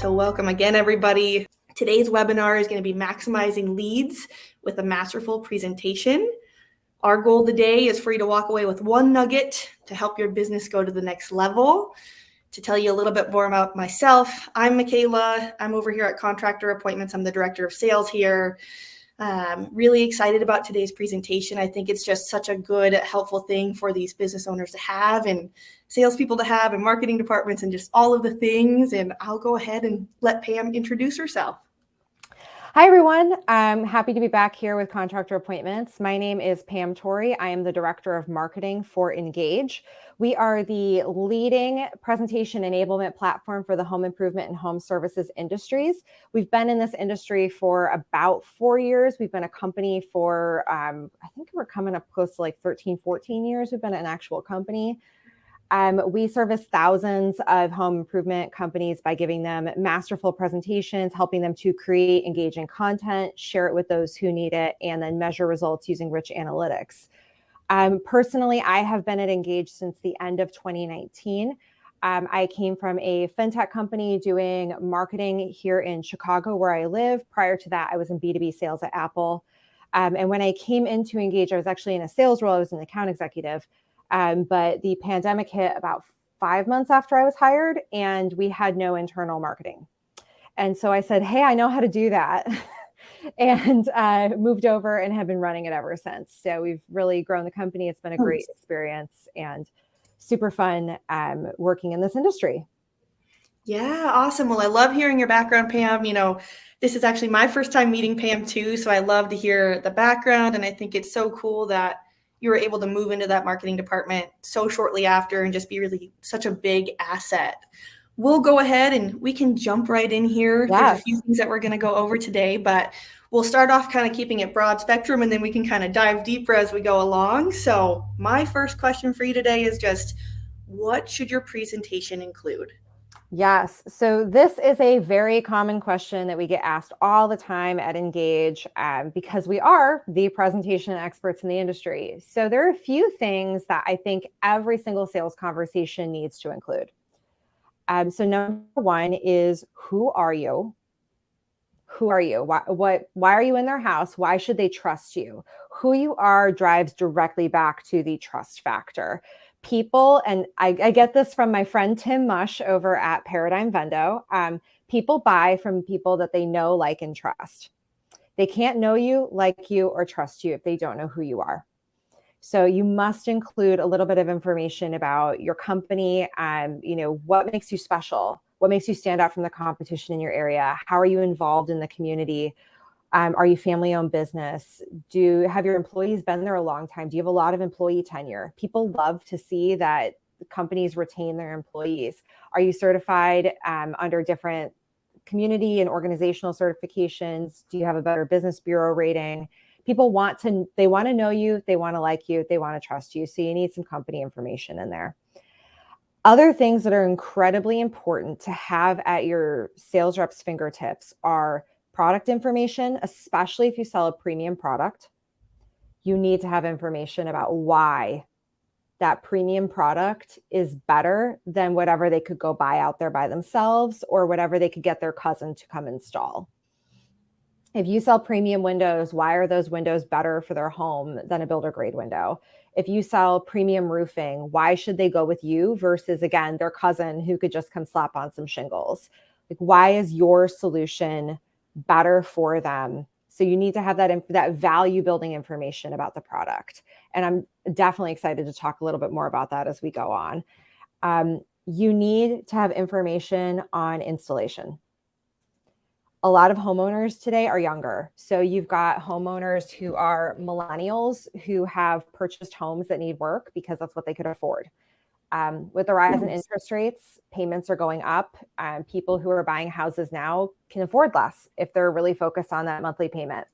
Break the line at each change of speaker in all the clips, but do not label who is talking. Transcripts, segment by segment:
So welcome again, everybody. Today's webinar is going to be maximizing leads with a masterful presentation. Our goal today is for you to walk away with one nugget to help your business go to the next level. To tell you a little bit more about myself, I'm Michaella. I'm over here at Contractor Appointments. I'm the director of sales here. Really excited about today's presentation. I think it's just such a good, helpful thing for these business owners to have and salespeople to have and marketing departments and just all of the things. And I'll go ahead and let Pam introduce herself.
Hi, everyone. I'm happy to be back here with Contractor Appointments. My name is Pam Torrey. I am the Director of Marketing for Ingage. We are the leading presentation enablement platform for the home improvement and home services industries. We've been in this industry for about 4 years. We've been a company for, I think we're coming up close to like 13, 14 years. We've been an actual company. We service thousands of home improvement companies by giving them masterful presentations, helping them to create engaging content, share it with those who need it, and then measure results using rich analytics. Personally, I have been at Ingage since the end of 2019. I came from a fintech company doing marketing here in Chicago, where I live. Prior to that, I was in B2B sales at Apple. And when I came into Ingage, I was actually in a sales role. I was an account executive. But the pandemic hit about 5 months after I was hired, and we had no internal marketing. And so I said, hey, I know how to do that. And moved over and have been running it ever since. So we've really grown the company. It's been a great experience and super fun working in this industry.
Yeah, awesome. Well, I love hearing your background, Pam. You know, this is actually my first time meeting Pam too. So I love to hear the background. And I think it's so cool that you were able to move into that marketing department so shortly after and just be really such a big asset. We'll go ahead and we can jump right in here.
Yes.
There's a few things that we're going to go over today, but we'll start off kind of keeping it broad spectrum and then we can kind of dive deeper as we go along. So my first question for you today is just, what should your presentation include?
Yes. So this is a very common question that we get asked all the time at Ingage because we are the presentation experts in the industry. So there are a few things that I think every single sales conversation needs to include. So number one is, who are you? Who are you? Why are you in their house? Why should they trust you? Who you are drives directly back to the trust factor. People, and I get this from my friend Tim Mush over at Paradigm Vendo, people buy from people that they know, like, and trust. They can't know you, like you, or trust you if they don't know who you are. So you must include a little bit of information about your company, what makes you special, what makes you stand out from the competition in your area, how are you involved in the community, are you family-owned business? Have your employees been there a long time? Do you have a lot of employee tenure? People love to see that companies retain their employees. Are you certified under different community and organizational certifications? Do you have a Better Business Bureau rating? People they want to know you, they want to like you, they want to trust you. So you need some company information in there. Other things that are incredibly important to have at your sales rep's fingertips are product information, especially if you sell a premium product. You need to have information about why that premium product is better than whatever they could go buy out there by themselves or whatever they could get their cousin to come install. If you sell premium windows, why are those windows better for their home than a builder grade window? If you sell premium roofing, why should they go with you versus, again, their cousin who could just come slap on some shingles? Like, why is your solution better for them? So you need to have that value building information about the product. And I'm definitely excited to talk a little bit more about that as we go on. You need to have information on installation. A lot of homeowners today are younger. So you've got homeowners who are millennials who have purchased homes that need work because that's what they could afford. With the rise in interest rates, payments are going up. People who are buying houses now can afford less if they're really focused on that monthly payment.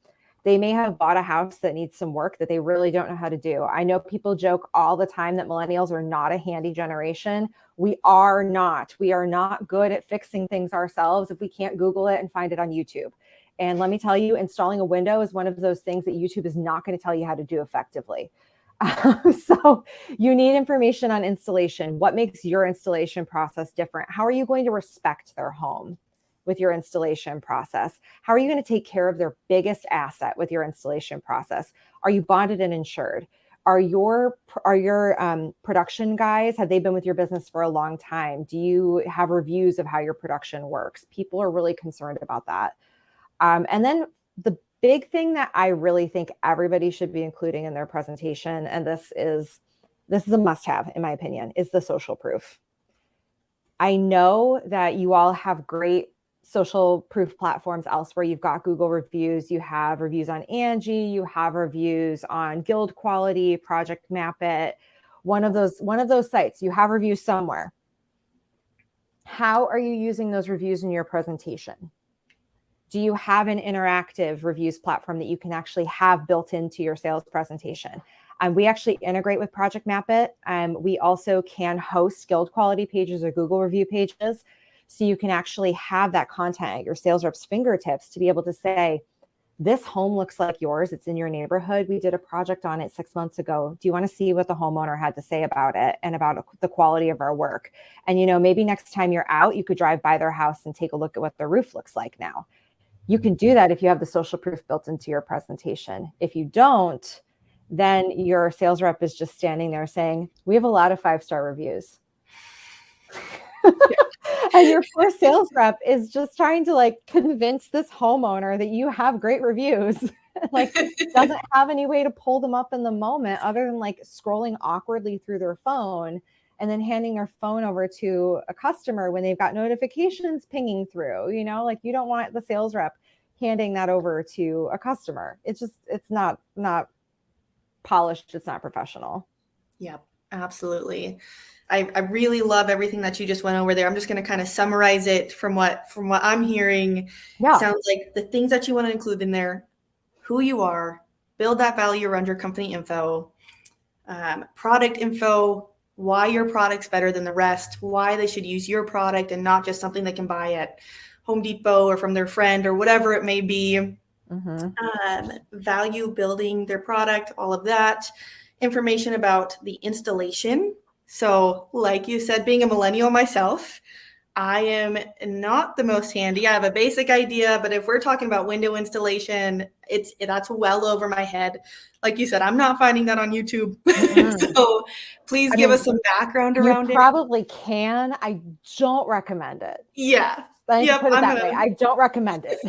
They may have bought a house that needs some work that they really don't know how to do. I know people joke all the time that millennials are not a handy generation. We are not. We are not good at fixing things ourselves if we can't Google it and find it on YouTube. And let me tell you, installing a window is one of those things that YouTube is not going to tell you how to do effectively. So you need information on installation. What makes your installation process different? How are you going to respect their home? with your installation process? How are you going to take care of their biggest asset with your installation process? Are you bonded and insured? Are your production guys, have they been with your business for a long time? Do you have reviews of how your production works? People are really concerned about that. And then the big thing that I really think everybody should be including in their presentation, and this is a must-have in my opinion, is the social proof. I know that you all have great social proof platforms elsewhere. You've got Google reviews, you have reviews on Ingage, you have reviews on Guild Quality, Project Mapit, one of those sites, you have reviews somewhere. How are you using those reviews in your presentation? Do you have an interactive reviews platform that you can actually have built into your sales presentation? We actually integrate with Project Mapit. We also can host Guild Quality pages or Google review pages. So you can actually have that content at your sales rep's fingertips to be able to say, this home looks like yours. It's in your neighborhood. We did a project on it 6 months ago. Do you want to see what the homeowner had to say about it and about the quality of our work? And, maybe next time you're out, you could drive by their house and take a look at what their roof looks like now. You can do that if you have the social proof built into your presentation. If you don't, then your sales rep is just standing there saying, we have a lot of 5-star reviews. And your poor sales rep is just trying to convince this homeowner that you have great reviews. Doesn't have any way to pull them up in the moment other than scrolling awkwardly through their phone and then handing their phone over to a customer when they've got notifications pinging through. You don't want the sales rep handing that over to a customer. It's not polished. It's not professional.
Yep, absolutely. I really love everything that you just went over there. I'm just going to kind of summarize it from what I'm hearing.
Yeah.
Sounds like the things that you want to include in there: who you are, build that value around your company info, product info, why your product's better than the rest, why they should use your product and not just something they can buy at Home Depot or from their friend or whatever it may be. Mm-hmm. Value building their product, all of that. Information about the installation. So like you said, being a millennial myself, I am not the most handy. I have a basic idea, but if we're talking about window installation, that's well over my head. Like you said, I'm not finding that on YouTube. Mm-hmm. So please give us some background around it.
You probably can. I don't recommend it.
Yeah.
Put it that way. I don't recommend it.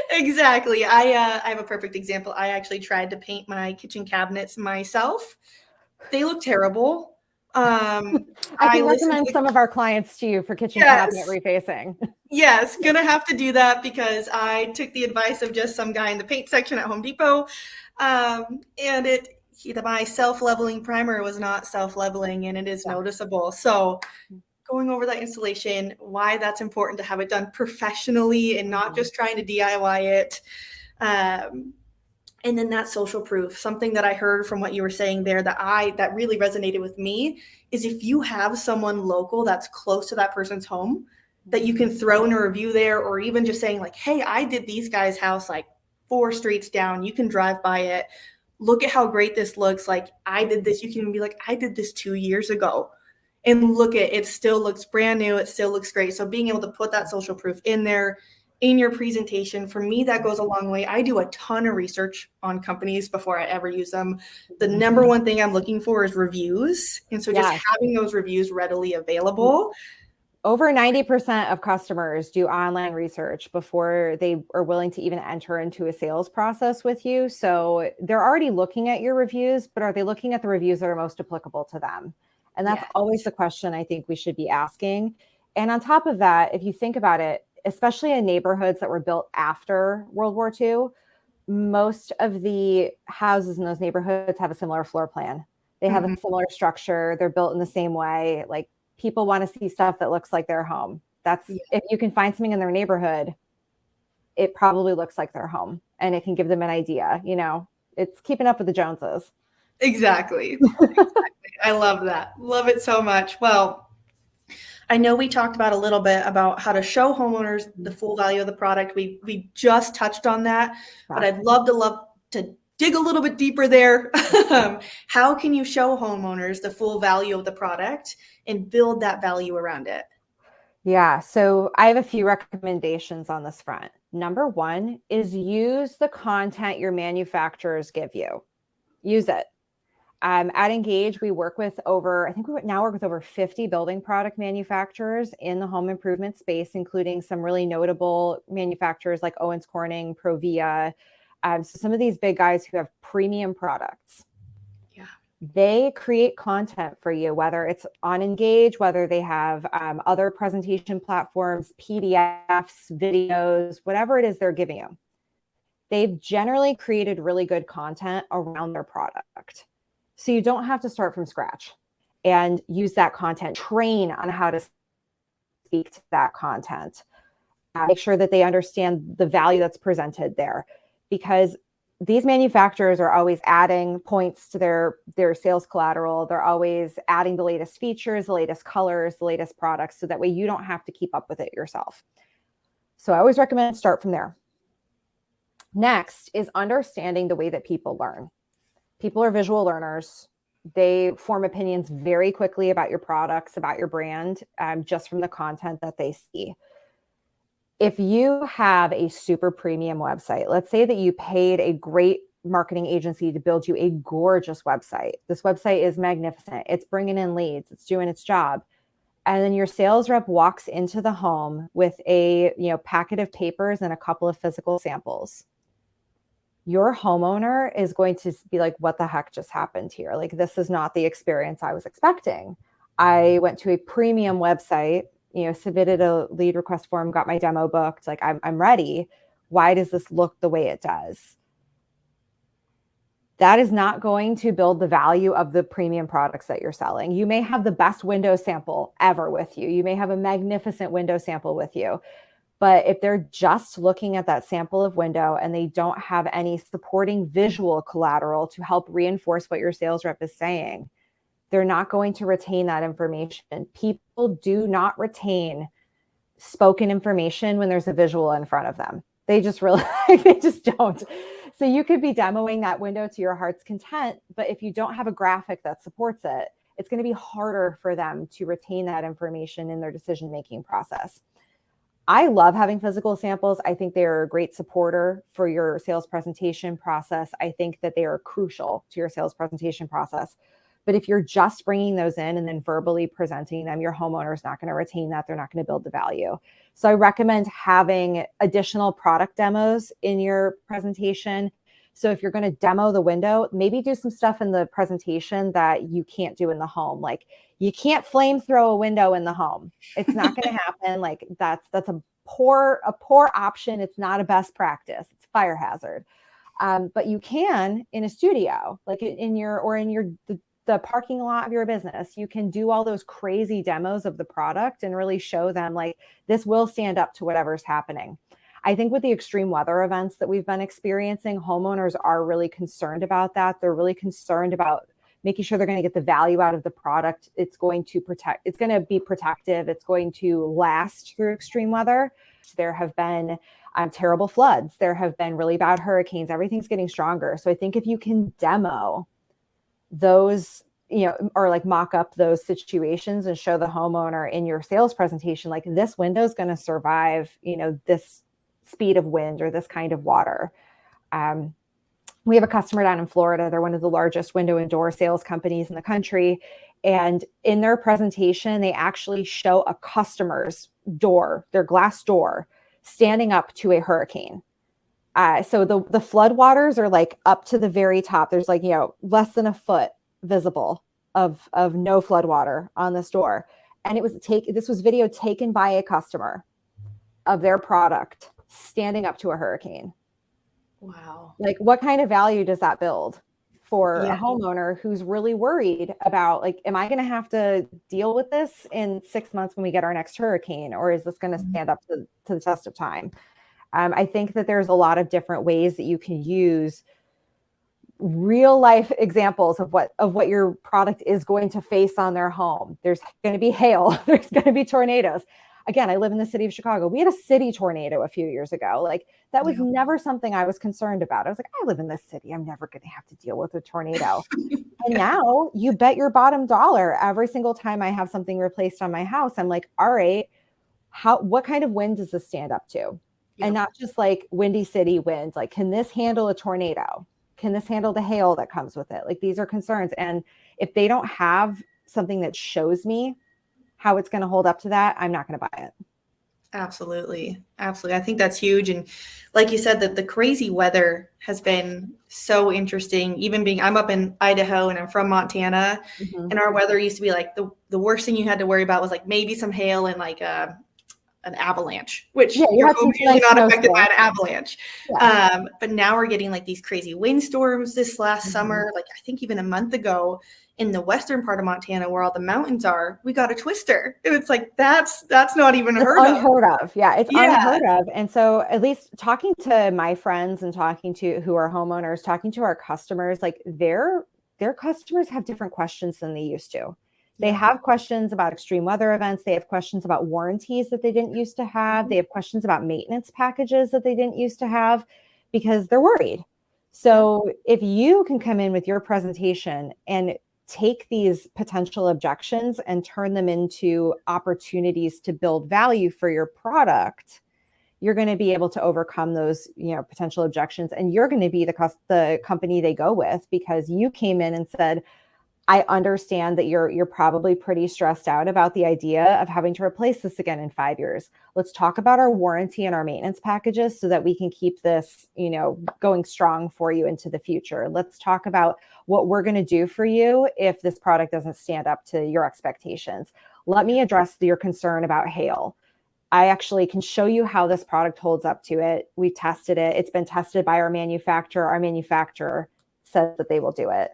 Exactly. I have a perfect example. I actually tried to paint my kitchen cabinets myself. They look terrible.
I can recommend some of our clients to you for kitchen cabinet refacing.
Yes, gonna have to do that because I took the advice of just some guy in the paint section at Home Depot, and my self-leveling primer was not self-leveling, and it is noticeable. So going over that installation, why that's important to have it done professionally and not just trying to DIY it. And then that social proof, something that I heard from what you were saying there that really resonated with me is if you have someone local that's close to that person's home that you can throw in a review there, or even just saying hey, I did these guys' house 4 streets down. You can drive by it. Look at how great this looks. I did this. You can be I did this 2 years ago. And look at it, still looks brand new. It still looks great. So being able to put that social proof in there in your presentation, for me, that goes a long way. I do a ton of research on companies before I ever use them. The number one thing I'm looking for is reviews. And so just having those reviews readily available.
Over 90% of customers do online research before they are willing to even enter into a sales process with you. So they're already looking at your reviews, but are they looking at the reviews that are most applicable to them? And that's always the question I think we should be asking. And on top of that, if you think about it, especially in neighborhoods that were built after World War II, most of the houses in those neighborhoods have a similar floor plan. They have a similar structure. They're built in the same way. People want to see stuff that looks like their home. If you can find something in their neighborhood, it probably looks like their home, and it can give them an idea. It's keeping up with the Joneses.
Exactly. I love that. Love it so much. Well, I know we talked about a little bit about how to show homeowners the full value of the product. We just touched on that, but I'd love to dig a little bit deeper there. How can you show homeowners the full value of the product and build that value around it?
Yeah, so I have a few recommendations on this front. Number one is use the content your manufacturers give you. Use it. At Ingage, we work with I think we now work with over 50 building product manufacturers in the home improvement space, including some really notable manufacturers like Owens Corning, Provia. So some of these big guys who have premium products.
Yeah.
They create content for you, whether it's on Ingage, whether they have other presentation platforms, PDFs, videos, whatever it is they're giving you. They've generally created really good content around their product. So you don't have to start from scratch and use that content, train on how to speak to that content, make sure that they understand the value that's presented there, because these manufacturers are always adding points to their sales collateral. They're always adding the latest features, the latest colors, the latest products, so that way you don't have to keep up with it yourself. So I always recommend start from there. Next is understanding the way that people learn. People are visual learners. They form opinions very quickly about your products, about your brand, just from the content that they see. If you have a super premium website, let's say that you paid a great marketing agency to build you a gorgeous website. This website is magnificent. It's bringing in leads. It's doing its job. And then your sales rep walks into the home with a packet of papers and a couple of physical samples. Your homeowner is going to be like, what the heck just happened here? Like, this is not the experience I was expecting. I went to a premium website, submitted a lead request form, got my demo booked. Like, I'm ready. Why does this look the way it does? That is not going to build the value of the premium products that you're selling. You may have the best window sample ever with you. You may have a magnificent window sample with you. But if they're just looking at that sample of window and they don't have any supporting visual collateral to help reinforce what your sales rep is saying, they're not going to retain that information. People do not retain spoken information when there's a visual in front of them. They just don't. So you could be demoing that window to your heart's content, but if you don't have a graphic that supports it, it's going to be harder for them to retain that information in their decision-making process. I love having physical samples. I think they are a great supporter for your sales presentation process. I think that they are crucial to your sales presentation process. But if you're just bringing those in and then verbally presenting them, your homeowner is not going to retain that. They're not going to build the value. So I recommend having additional product demos in your presentation. So if you're going to demo the window, maybe do some stuff in the presentation that you can't do in the home. Like, you can't flame throw a window in the home. It's not going to happen. Like, that's a poor option. It's not a best practice. It's fire hazard. But you can in a studio, like in the parking lot of your business. You can do all those crazy demos of the product and really show them, like, this will stand up to whatever's happening. I think with the extreme weather events that we've been experiencing, homeowners are really concerned about that. They're really concerned about making sure they're going to get the value out of the product. It's going to be protective. It's going to last through extreme weather. There have been terrible floods. There have been really bad hurricanes. Everything's getting stronger. So I think if you can demo those, or like mock up those situations and show the homeowner in your sales presentation, like, this window is going to survive, this speed of wind or this kind of water. We have a customer down in Florida. They're one of the largest window and door sales companies in the country. And in their presentation, they actually show a customer's door, their glass door, standing up to a hurricane. So the flood waters are like up to the very top. There's like, less than a foot visible of no flood water on this door. And this was video taken by a customer of their product standing up to a hurricane.
Wow.
Like, what kind of value does that build for a homeowner who's really worried about, like, am I going to have to deal with this in 6 months when we get our next hurricane, or is this going to stand up to the test of time? I think that there's a lot of different ways that you can use real life examples of what your product is going to face on their home. There's going to be hail. There's going to be tornadoes. Again, I live in the city of Chicago. We had a city tornado a few years ago. Like, that was never something I was concerned about. I was like, I live in this city. I'm never going to have to deal with a tornado. And now you bet your bottom dollar every single time I have something replaced on my house, I'm like, all right, what kind of wind does this stand up to? And not just like windy city winds, like, can this handle a tornado? Can this handle the hail that comes with it? Like, these are concerns. And if they don't have something that shows me how it's going to hold up to that, I'm not going to buy it.
Absolutely. Absolutely. I think that's huge. And like you said, that the crazy weather has been so interesting. Even I'm up in Idaho and I'm from Montana, and our weather used to be like the worst thing you had to worry about was like maybe some hail and like an avalanche, which your home's usually not affected by an avalanche. But now we're getting like these crazy windstorms this last summer. Like I think even a month ago in the western part of Montana where all the mountains are, we got a twister. And it's like, that's not even unheard of.
Yeah, it's unheard of. And so at least talking to my friends and talking to who are homeowners, talking to our customers, like their customers have different questions than they used to. They have questions about extreme weather events. They have questions about warranties that they didn't used to have. They have questions about maintenance packages that they didn't used to have because they're worried. So if you can come in with your presentation and take these potential objections and turn them into opportunities to build value for your product, you're going to be able to overcome those, potential objections. And you're going to be the company they go with because you came in and said, I understand that you're probably pretty stressed out about the idea of having to replace this again in 5 years. Let's talk about our warranty and our maintenance packages so that we can keep this, going strong for you into the future. Let's talk about what we're going to do for you if this product doesn't stand up to your expectations. Let me address your concern about hail. I actually can show you how this product holds up to it. We've tested it. It's been tested by our manufacturer. Our manufacturer says that they will do it.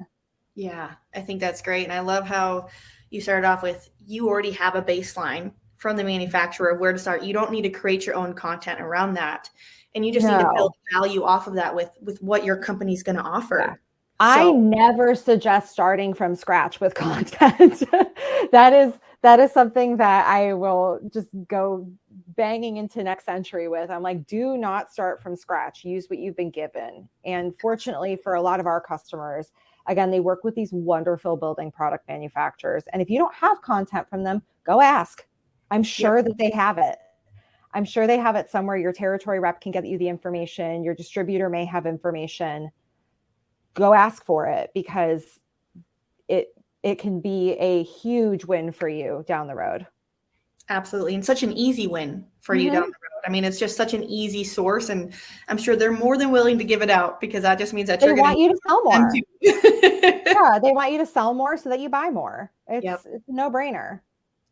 Yeah, I think that's great. And I love how you started off with, you already have a baseline from the manufacturer of where to start. You don't need to create your own content around that. And you just need to build value off of that with what your company's going to offer.
Yeah. I never suggest starting from scratch with content. That is something that I will just go banging into next century with. I'm like, do not start from scratch. Use what you've been given. And fortunately for a lot of our customers, again, they work with these wonderful building product manufacturers. And if you don't have content from them, go ask. I'm sure that they have it. I'm sure they have it somewhere. Your territory rep can get you the information. Your distributor may have information. Go ask for it because it can be a huge win for you down the road.
Absolutely. And such an easy win for you down the road. I mean, it's just such an easy source, and I'm sure they're more than willing to give it out because that just means that
they want you to sell more. Yeah, they want you to sell more so that you buy more. It's a no-brainer.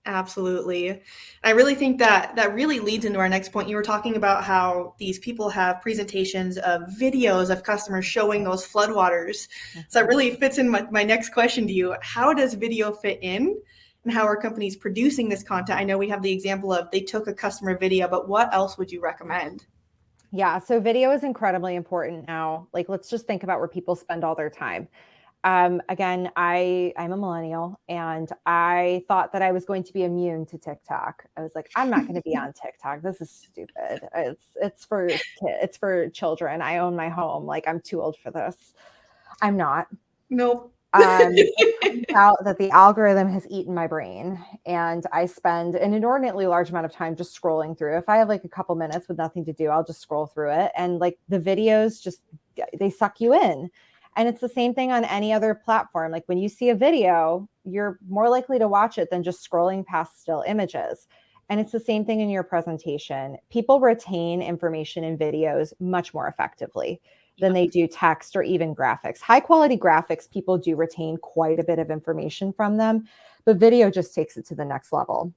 Absolutely. I really think that really leads into our next point. You were talking about how these people have presentations of videos of customers showing those floodwaters. So that really fits in my next question to you. How does video fit in? And how are companies producing this content? I know we have the example of they took a customer video, but what else would you recommend?
Yeah, so video is incredibly important now. Like, let's just think about where people spend all their time. Again, I'm a millennial and I thought that I was going to be immune to TikTok. I was like, I'm not going to be on TikTok. This is stupid. It's for children. I own my home. Like, I'm too old for this. I'm not.
Nope.
It turns out that the algorithm has eaten my brain and I spend an inordinately large amount of time just scrolling through. If I have like a couple minutes with nothing to do, I'll just scroll through it. And like the videos they suck you in. And it's the same thing on any other platform. Like when you see a video, you're more likely to watch it than just scrolling past still images. And it's the same thing in your presentation. People retain information in videos much more effectively than they do text or even graphics. High quality graphics, people do retain quite a bit of information from them, but video just takes it to the next level.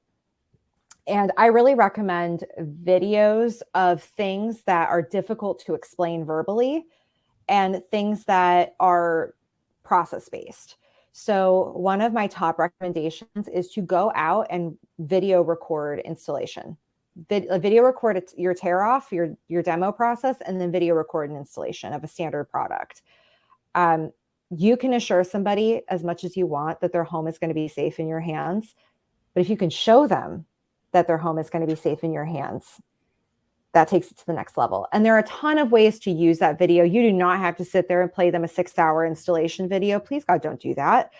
And I really recommend videos of things that are difficult to explain verbally and things that are process-based. So one of my top recommendations is to go out and video record installation. Video record your tear off, your demo process, and then video record an installation of a standard product. You can assure somebody as much as you want that their home is going to be safe in your hands. But if you can show them that their home is going to be safe in your hands, that takes it to the next level. And there are a ton of ways to use that video. You do not have to sit there and play them a 6-hour installation video. Please, God, don't do that.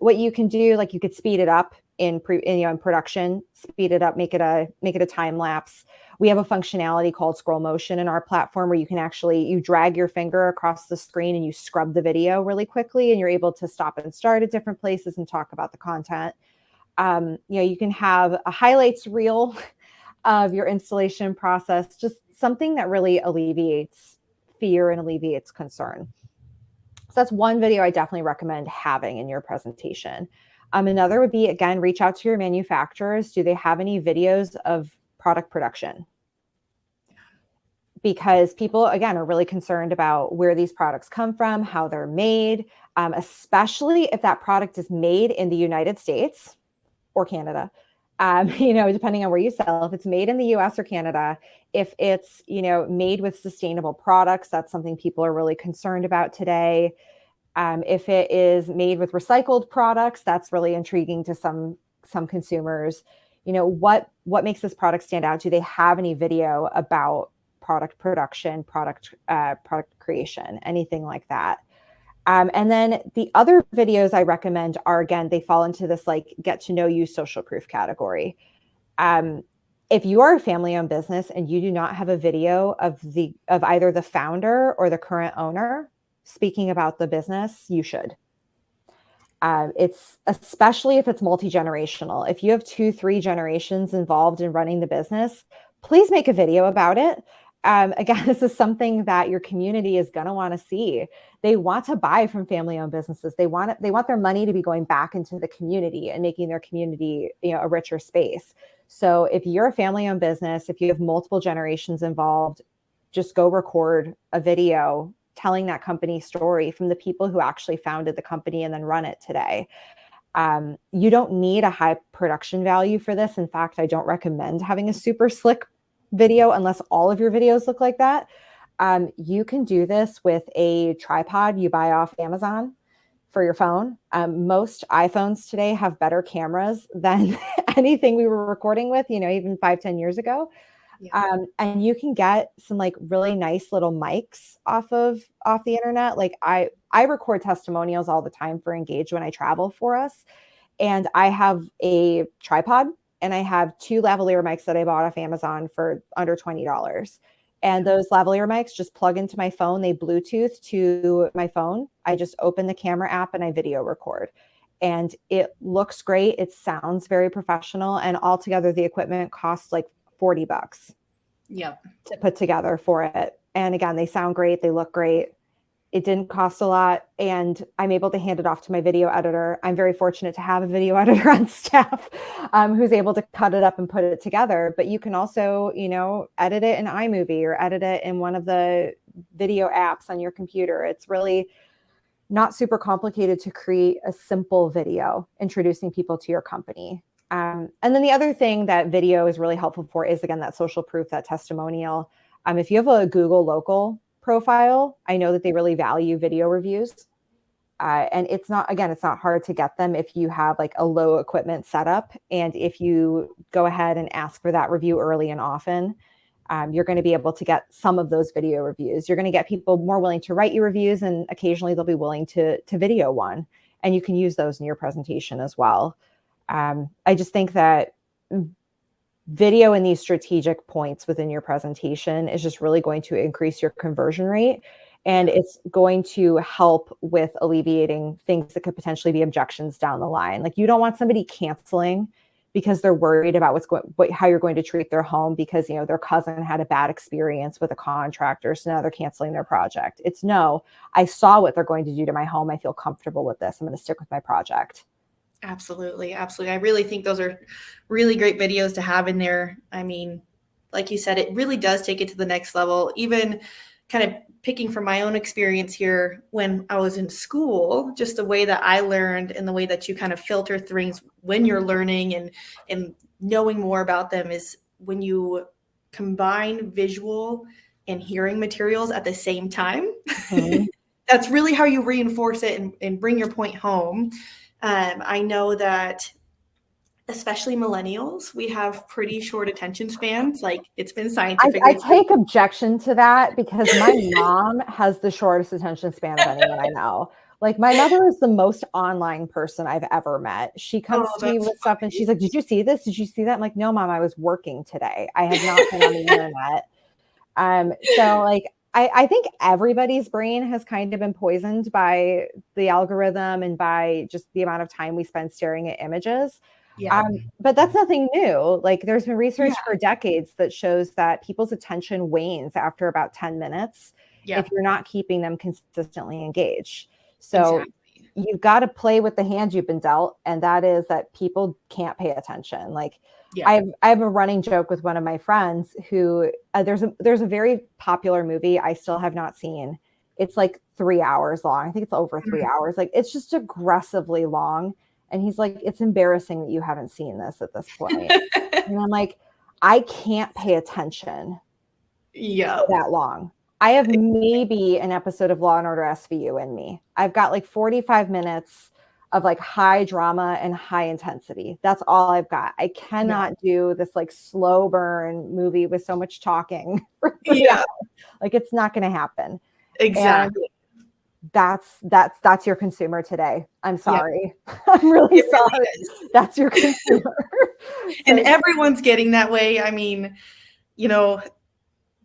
What you can do, like you could speed it up in production, speed it up, make it a time lapse. We have a functionality called scroll motion in our platform where you can you drag your finger across the screen and you scrub the video really quickly, and you're able to stop and start at different places and talk about the content. You can have a highlights reel of your installation process, just something that really alleviates fear and alleviates concern. So that's one video I definitely recommend having in your presentation. Another would be, again, reach out to your manufacturers. Do they have any videos of product production? Because people, again, are really concerned about where these products come from, how they're made, especially if that product is made in the United States or Canada. Depending on where you sell, if it's made in the US or Canada, if it's, made with sustainable products, that's something people are really concerned about today. If it is made with recycled products, that's really intriguing to some consumers. What makes this product stand out? Do they have any video about product production, product creation, anything like that? And then the other videos I recommend are, again, they fall into this like get to know you social proof category. If you are a family-owned business and you do not have a video of either the founder or the current owner speaking about the business, you should. It's especially if it's multi-generational. If you have 2-3 generations involved in running the business, please make a video about it. Again, this is something that your community is going to want to see. They want to buy from family-owned businesses. They want their money to be going back into the community and making their community, a richer space. So if you're a family-owned business, if you have multiple generations involved, just go record a video telling that company story from the people who actually founded the company and then run it today. You don't need a high production value for this. In fact, I don't recommend having a super slick video unless all of your videos look like that. You can do this with a tripod you buy off Amazon for your phone. Most iPhones today have better cameras than anything we were recording with, even 5-10 years ago. Yeah. And you can get some like really nice little mics off the internet. Like I record testimonials all the time for Ingage when I travel for us. And I have a tripod and I have 2 lavalier mics that I bought off Amazon for under $20. And those lavalier mics just plug into my phone. They Bluetooth to my phone. I just open the camera app and I video record. And it looks great. It sounds very professional. And altogether, the equipment costs like $40 to put together for it. And again, they sound great. They look great. It didn't cost a lot. And I'm able to hand it off to my video editor. I'm very fortunate to have a video editor on staff who's able to cut it up and put it together. But you can also, edit it in iMovie or edit it in one of the video apps on your computer. It's really not super complicated to create a simple video introducing people to your company. And then the other thing that video is really helpful for is, again, that social proof, that testimonial. If you have a Google local profile, I know that they really value video reviews. And it's not hard to get them if you have like a low equipment setup. And if you go ahead and ask for that review early and often, you're going to be able to get some of those video reviews. You're going to get people more willing to write you reviews, and occasionally they'll be willing to video one. And you can use those in your presentation as well. I just think that video in these strategic points within your presentation is just really going to increase your conversion rate. And it's going to help with alleviating things that could potentially be objections down the line. Like, you don't want somebody canceling because they're worried about how you're going to treat their home because, their cousin had a bad experience with a contractor. So now they're canceling their project. It's no, I saw what they're going to do to my home. I feel comfortable with this. I'm going to stick with my project.
Absolutely. Absolutely. I really think those are really great videos to have in there. I mean, like you said, it really does take it to the next level. Even kind of picking from my own experience here, when I was in school, just the way that I learned and the way that you kind of filter things when you're learning and knowing more about them is when you combine visual and hearing materials at the same time. Mm-hmm. That's really how you reinforce it and bring your point home. I know that especially millennials, we have pretty short attention spans. Like, it's been scientifically.
I take objection to that because my mom has the shortest attention span of anyone I know. Like my mother is the most online person I've ever met. She comes
Oh,
to me
that's
with stuff and
funny.
she's like, did you see this? Did you see that? I'm like, no, mom, I was working today. I have not been on the internet. So like, I think everybody's brain has kind of been poisoned by the algorithm and by just the amount of time we spend staring at images.
Yeah.
But that's nothing new. Like there's been research
Yeah.
for decades that shows that people's attention wanes after about 10 minutes
Yeah.
if you're not keeping them consistently engaged. So
Exactly.
you've got to play with the hand you've been dealt, and that is that people can't pay attention. Like
Yeah.
I have a running joke with one of my friends who there's a very popular movie I still have not seen. It's like 3 hours long. I think it's over 3 hours. Like it's just aggressively long. And he's like, it's embarrassing that you haven't seen this at this point. And I'm like, I can't pay attention for that long. I have maybe an episode of Law and Order SVU in me. I've got like 45 minutes of like high drama and high intensity. That's all I've got. I cannot do this like slow burn movie with so much talking for 3 hours. Like it's not going to happen.
Exactly.
And that's your consumer today. I'm sorry. I'm really sorry. Really that's your consumer.
And everyone's getting that way. I mean, you know,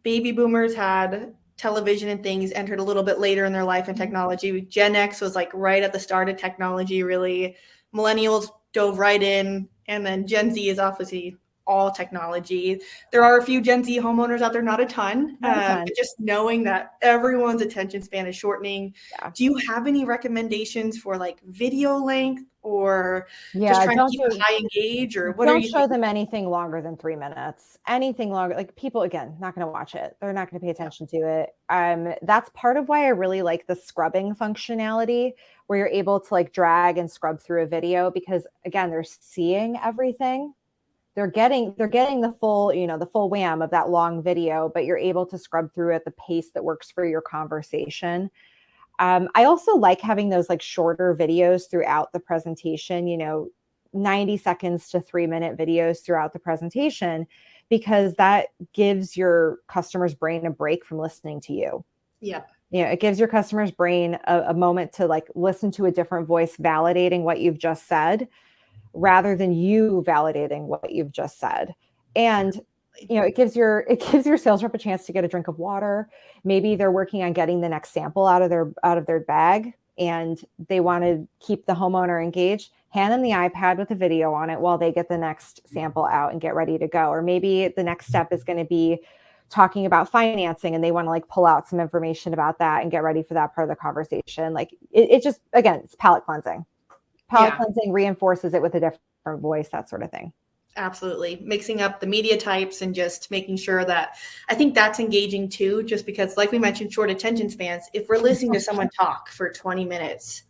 baby boomers had television and things entered a little bit later in their life and technology. Gen X was like right at the start of technology, really. Millennials dove right in. And then Gen Z is obviously all technology. There are a few Gen Z homeowners out there, not a ton. But just knowing that everyone's attention span is shortening. Yeah. Do you have any recommendations for like video length or just trying to keep a high engage, or what are you
show them anything longer than 3 minutes, anything longer. Like people, again, not going to watch it. They're not going to pay attention to it. That's part of why I really like the scrubbing functionality where you're able to like drag and scrub through a video, because again, they're seeing everything. They're getting the full, the full wham of that long video, but you're able to scrub through at the pace that works for your conversation. I also like having those like shorter videos throughout the presentation, 90 seconds to 3-minute videos throughout the presentation, because that gives your customer's brain a break from listening to you.
Yeah.
It gives your customer's brain a moment to like listen to a different voice validating what you've just said, rather than you validating what you've just said. And it gives your sales rep a chance to get a drink of water. Maybe they're working on getting the next sample out of their bag, and they want to keep the homeowner engaged. Hand them the iPad with a video on it while they get the next sample out and get ready to go. Or maybe the next step is going to be talking about financing, and they want to like pull out some information about that and get ready for that part of the conversation. Like it just, again, it's palate cleansing. Palate cleansing reinforces it with a different voice, that sort of thing.
Absolutely. Mixing up the media types and just making sure that, I think that's engaging too, just because like we mentioned, short attention spans. If we're listening to someone talk for 20 minutes,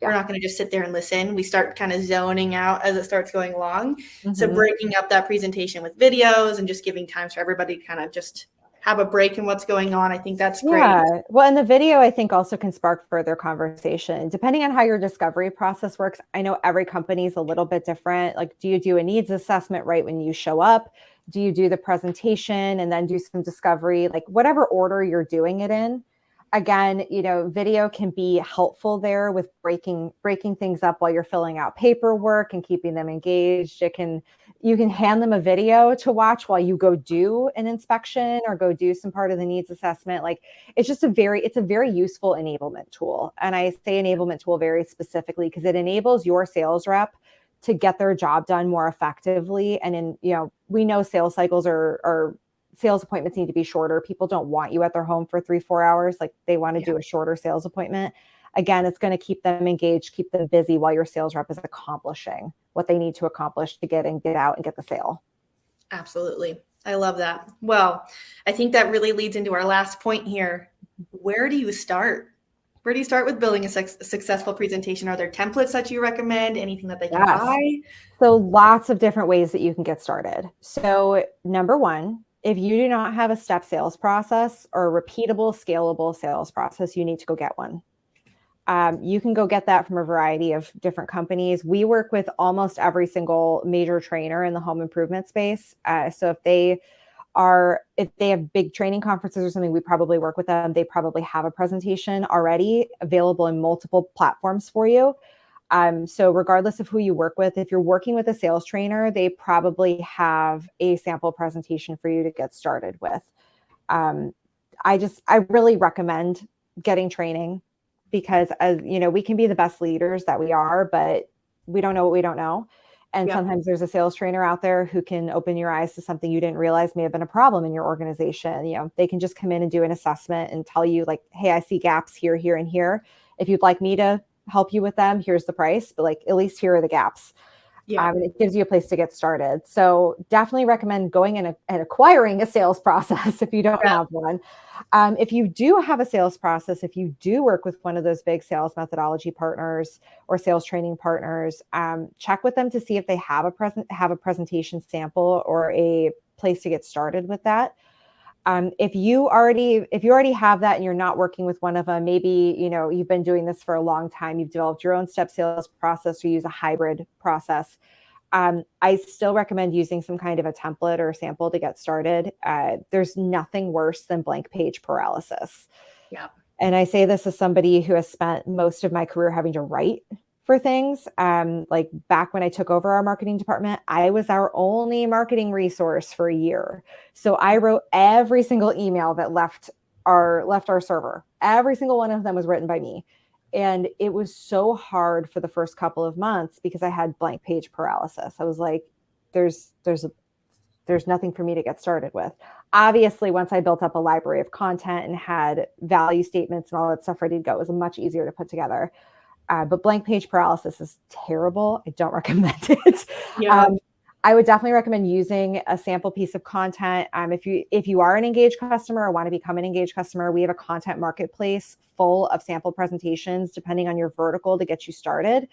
we're not going to just sit there and listen. We start kind of zoning out as it starts going along. Mm-hmm. So breaking up that presentation with videos and just giving times for everybody to kind of just have a break in what's going on. I think that's great.
Yeah. Well, and the video, I think, also can spark further conversation. Depending on how your discovery process works, I know every company is a little bit different. Like, do you do a needs assessment right when you show up? Do you do the presentation and then do some discovery? Like, whatever order you're doing it in. Again, video can be helpful there with breaking things up while you're filling out paperwork and keeping them engaged. You can hand them a video to watch while you go do an inspection or go do some part of the needs assessment. Like it's a very useful enablement tool. And I say enablement tool very specifically because it enables your sales rep to get their job done more effectively. And we know sales cycles are sales appointments need to be shorter. People don't want you at their home for 3-4 hours. Like they want to do a shorter sales appointment. Again, it's going to keep them engaged, keep them busy while your sales rep is accomplishing what they need to accomplish to get out and get the sale.
Absolutely. I love that. Well, I think that really leads into our last point here. Where do you start? Where do you start with building a successful presentation? Are there templates that you recommend? Anything that they can buy?
So lots of different ways that you can get started. So number one, if you do not have a step sales process or a repeatable, scalable sales process, you need to go get one. You can go get that from a variety of different companies. We work with almost every single major trainer in the home improvement space. So if they if they have big training conferences or something, we probably work with them. They probably have a presentation already available in multiple platforms for you. So regardless of who you work with, if you're working with a sales trainer, they probably have a sample presentation for you to get started with. I really recommend getting training, because as you know, we can be the best leaders that we are, but we don't know what we don't know. And sometimes there's a sales trainer out there who can open your eyes to something you didn't realize may have been a problem in your organization. You know, they can just come in and do an assessment and tell you like, hey, I see gaps here, here, and here. If you'd like me to help you with them, here's the price, but like, at least here are the gaps. It gives you a place to get started. So definitely recommend going in and acquiring a sales process if you don't have one. If you do have a sales process, if you do work with one of those big sales methodology partners or sales training partners, check with them to see if they have a presentation sample or a place to get started with that. If you already have that and you're not working with one of them, maybe, you know, you've been doing this for a long time, you've developed your own step sales process or use a hybrid process. I still recommend using some kind of a template or a sample to get started. There's nothing worse than blank page paralysis.
Yeah.
And I say this as somebody who has spent most of my career having to write for things. Like back when I took over our marketing department, I was our only marketing resource for a year. So I wrote every single email that left our server. Every single one of them was written by me. And it was so hard for the first couple of months because I had blank page paralysis. I was like, there's nothing for me to get started with. Obviously, once I built up a library of content and had value statements and all that stuff ready to go, it was much easier to put together. But blank page paralysis is terrible. I don't recommend it.
Yeah.
I would definitely recommend using a sample piece of content. If you are an Ingage customer or want to become an Ingage customer, we have a content marketplace full of sample presentations, depending on your vertical, to get you started.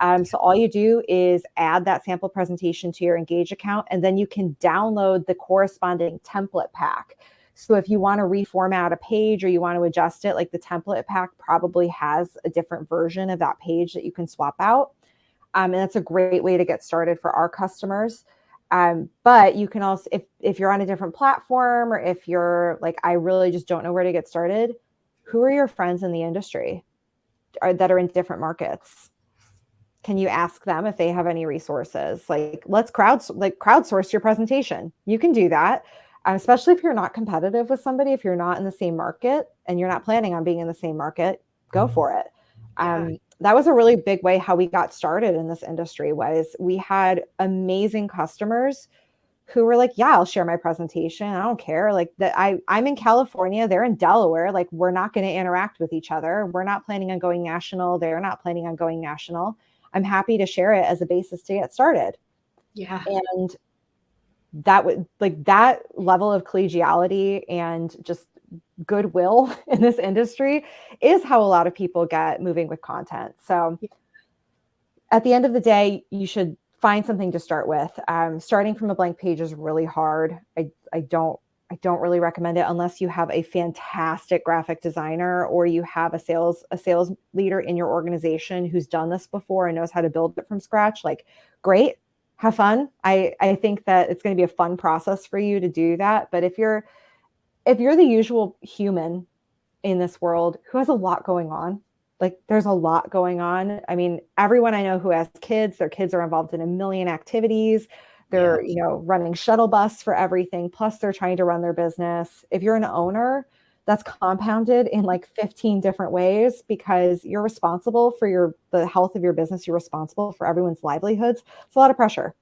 So all you do is add that sample presentation to your Ingage account, and then you can download the corresponding template pack. So if you want to reformat a page or you want to adjust it, like the template pack probably has a different version of that page that you can swap out. And that's a great way to get started for our customers. But you can also, if you're on a different platform, or if you're like, I really just don't know where to get started, who are your friends in the industry that are in different markets? Can you ask them if they have any resources? Like, let's crowdsource your presentation. You can do that. Especially if you're not competitive with somebody, if you're not in the same market and you're not planning on being in the same market, go for it. That was a really big way how we got started in this industry. Was we had amazing customers who were like, yeah, I'll share my presentation. I don't care. Like that I'm in California, they're in Delaware. Like, we're not going to interact with each other. We're not planning on going national. They're not planning on going national. I'm happy to share it as a basis to get started.
Yeah.
And that would, like, that level of collegiality and just goodwill in this industry is how a lot of people get moving with content. So at the end of the day, you should find something to start with. Starting from a blank page is really hard. I don't really recommend it unless you have a fantastic graphic designer or you have a sales leader in your organization who's done this before and knows how to build it from scratch. Like, great. Have fun. I think that it's going to be a fun process for you to do that. But if you're the usual human in this world who has a lot going on, like, there's a lot going on. I mean, everyone I know who has kids, their kids are involved in a million activities. They're, running shuttle bus for everything. Plus they're trying to run their business. If you're an owner, that's compounded in like 15 different ways because you're responsible for the health of your business. You're responsible for everyone's livelihoods. It's a lot of pressure.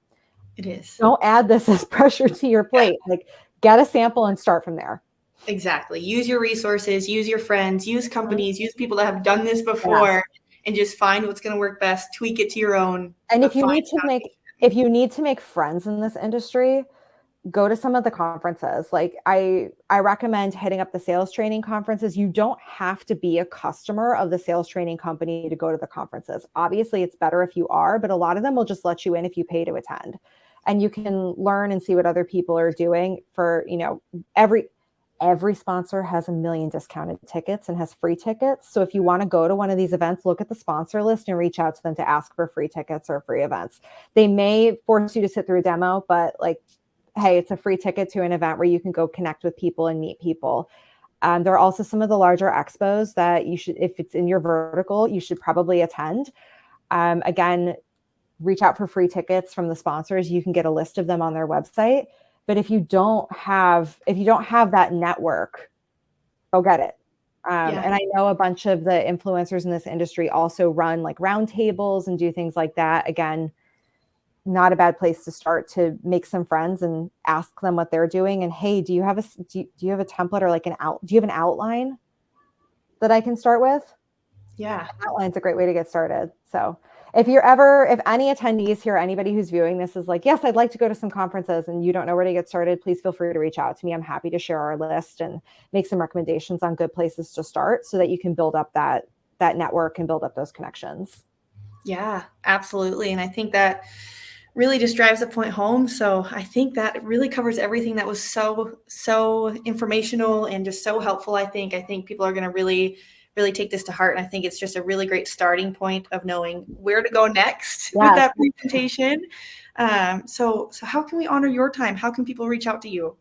It is.
Don't add this as pressure to your plate. Like, get a sample and start from there.
Exactly. Use your resources, use your friends, use companies, use people that have done this before, and just find what's going to work best, tweak it to your own.
And if you need to make friends in this industry, go to some of the conferences. Like, I recommend hitting up the sales training conferences. You don't have to be a customer of the sales training company to go to the conferences. Obviously, it's better if you are, but a lot of them will just let you in if you pay to attend. And you can learn and see what other people are doing. For, every sponsor has a million discounted tickets and has free tickets. So if you want to go to one of these events, look at the sponsor list and reach out to them to ask for free tickets or free events. They may force you to sit through a demo, but like, hey, it's a free ticket to an event where you can go connect with people and meet people. There are also some of the larger expos that you should, if it's in your vertical, you should probably attend. Again, reach out for free tickets from the sponsors. You can get a list of them on their website. But if you don't have that network, go get it. And I know a bunch of the influencers in this industry also run like roundtables and do things like that. Again, not a bad place to start to make some friends and ask them what they're doing. And hey, do you have a template or like do you have an outline that I can start with?
Yeah.
An outline's a great way to get started. So if any attendees here, anybody who's viewing this is like, yes, I'd like to go to some conferences and you don't know where to get started, please feel free to reach out to me. I'm happy to share our list and make some recommendations on good places to start so that you can build up that network and build up those connections.
Yeah, absolutely. And I think that really just drives the point home. So I think that really covers everything that was so informational and just so helpful. I think people are going to really take this to heart. And I think it's just a really great starting point of knowing where to go next with that presentation. So how can we honor your time? How can people reach out to you?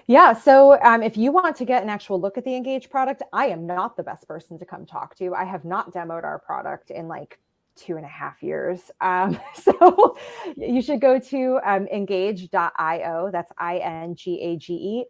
Yeah. So if you want to get an actual look at the Ingage product, I am not the best person to come talk to. I have not demoed our product in like 2.5 years. So you should go to ingage.io. That's ingage.io.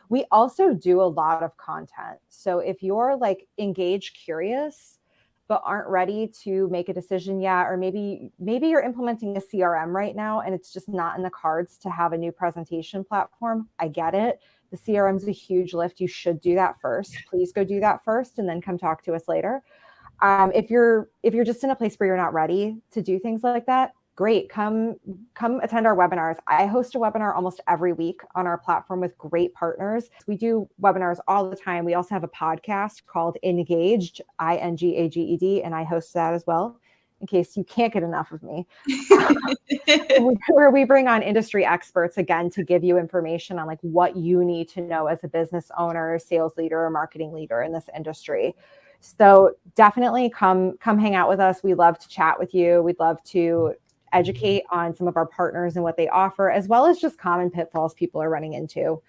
We also do a lot of content. So if you're like Ingage curious, but aren't ready to make a decision yet, or maybe you're implementing a CRM right now and it's just not in the cards to have a new presentation platform, I get it. The CRM is a huge lift. You should do that first. Please go do that first and then come talk to us later. If you're just in a place where you're not ready to do things like that, great. Come attend our webinars. I host a webinar almost every week on our platform with great partners. We do webinars all the time. We also have a podcast called Ingaged, Ingaged, and I host that as well, in case you can't get enough of me. Where we bring on industry experts, again, to give you information on like what you need to know as a business owner, sales leader, or marketing leader in this industry. So definitely come hang out with us. We love to chat with you. We'd love to educate on some of our partners and what they offer, as well as just common pitfalls people are running into.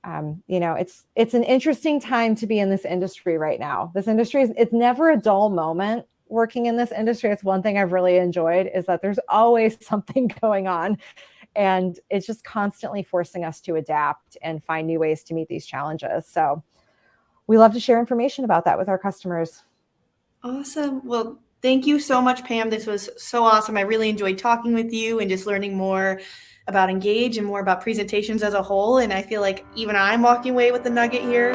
It's an interesting time to be in this industry right now. This industry it's never a dull moment working in this industry. It's one thing I've really enjoyed is that there's always something going on, and it's just constantly forcing us to adapt and find new ways to meet these challenges. So we love to share information about that with our customers.
Awesome. Well, thank you so much, Pam. This was so awesome. I really enjoyed talking with you and just learning more about Ingage and more about presentations as a whole. And I feel like even I'm walking away with a nugget here.